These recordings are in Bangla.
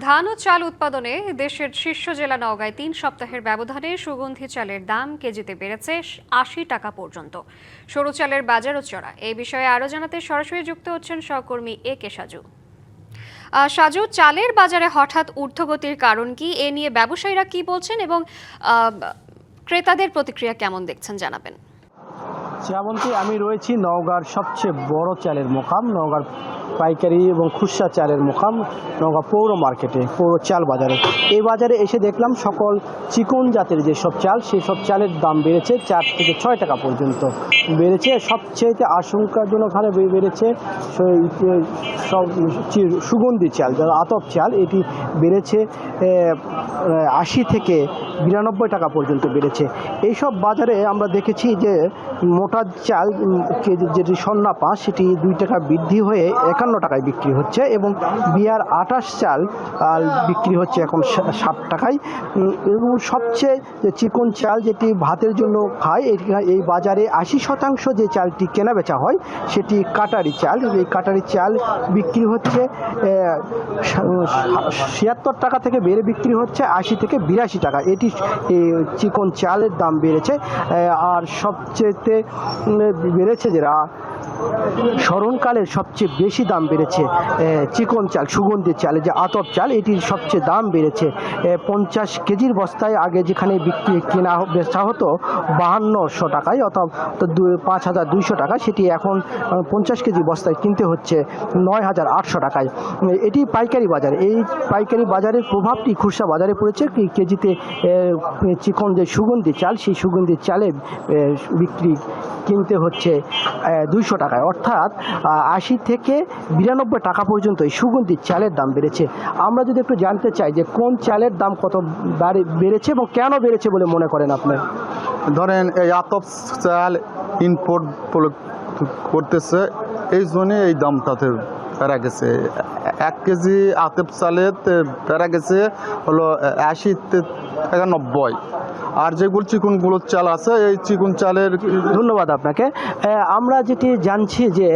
ধান ও চাল উৎপাদনে দেশের শীর্ষ জেলা নওগাঁয় ৩ সপ্তাহের ব্যবধানে সুগন্ধি চালের দাম কেজিতে বেড়েছে ৮০ টাকা পর্যন্ত। সরু চালের বাজারও চড়া। এই বিষয়ে আরও জানাতে সরাসরি যুক্ত হচ্ছেন সহকর্মী এ কে সাজু। সাজু, চালের বাজারে হঠাৎ ঊর্ধ্বগতির কারণ কি, এ নিয়ে ব্যবসায়ীরা কি বলছেন এবং ক্রেতাদের প্রতিক্রিয়া কেমন দেখছেন জানাবেন। শ্রাবন্তী, আমি রয়েছি নওগাঁর সবচেয়ে বড় চালের মোকাম, নওগাঁর পাইকারি এবং খুচরা চালের মোকাম, নওগাঁ পৌর মার্কেটে, পৌর চাল বাজারে। এই বাজারে এসে দেখলাম সকল চিকন জাতের যেসব চাল, সেই সব চালের দাম বেড়েছে 4 থেকে 6 টাকা পর্যন্ত বেড়েছে। সবচেয়ে আশঙ্কাজনক হারে বেড়েছে সব সুগন্ধি চাল, যারা আতপ চাল, এটি বেড়েছে 80 থেকে 92 টাকা পর্যন্ত বেড়েছে। এইসব বাজারে আমরা দেখেছি যে মোটা চাল যেটি সন্না 5, সেটি 2 টাকা বৃদ্ধি হয়ে 51 টাকায় বিক্রি হচ্ছে এবং বিয়ার 28 চাল বিক্রি হচ্ছে এখন 60 টাকায়। এবং সবচেয়ে চিকন চাল যেটি ভাতের জন্য খায়, এই বাজারে 80% যে চালটি কেনা বেচা হয় সেটি কাটারি চাল। এই কাটারি চাল বিক্রি হচ্ছে 76 টাকা থেকে বেড়ে বিক্রি হচ্ছে 80 থেকে 82 টাকা। এটি চিকন চালের দাম বেড়েছে। আর সবচেয়ে বেড়েছে যেটা স্মরণকালের সবচেয়ে বেশি দাম বেড়েছে চিকন চাল, সুগন্ধি চাল, যে আতপ চাল, এটির সবচেয়ে দাম বেড়েছে। 50 কেজির বস্তায় আগে যেখানে কেনা বেচা হতো 5200 টাকায়, অর্থাৎ 5200 টাকা, সেটি এখন 50 কেজি বস্তায় কিনতে হচ্ছে 9800 টাকায়। এটি পাইকারি বাজারে। এই পাইকারি বাজারের প্রভাবটি খুচরা বাজারে পড়েছে। কেজিতে চিকন যে সুগন্ধি চাল, সেই সুগন্ধি চালে বিক্রি কিনতে হচ্ছে 200 টাকায়, অর্থাৎ 80 থেকে 92 টাকা পর্যন্ত এই সুগন্ধি চালের দাম বেড়েছে। আমরা যদি একটু জানতে চাই যে কোন চালের দাম কত বেড়েছে এবং কেন বেড়েছে বলে মনে করেন আপনি? ধরেন এই আতপ চাল ইম্পোর্ট করতেছে, এই জন্যে এই দামটাতে বেড়ে গেছে। 1 কেজি আতপ চালে বেড়ে গেছে হলো 80 থেকে 90। আর যেগুলো চিকনগুলো চাল আছে, এই চিকন চালের। ধন্যবাদ আপনাকে। আমরা যেটি জানছি যে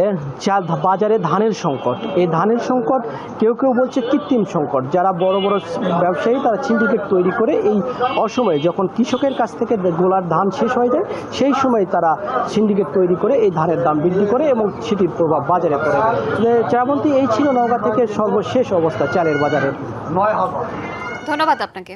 চাল বাজারে ধানের সংকট, এই ধানের সংকট কেউ কেউ বলছে কৃত্রিম সংকট। যারা বড় বড় ব্যবসায়ী তারা সিন্ডিকেট তৈরি করে এই অসময়ে, যখন কৃষকের কাছ থেকে গোলার ধান শেষ হয়ে যায়, সেই সময় তারা সিন্ডিকেট তৈরি করে এই ধানের দাম বৃদ্ধি করে এবং সেটির প্রভাব বাজারে পড়ে। শ্রাবন্তী, এই ছিল নওগাঁ থেকে সর্বশেষ অবস্থা চালের বাজারে। ধন্যবাদ আপনাকে।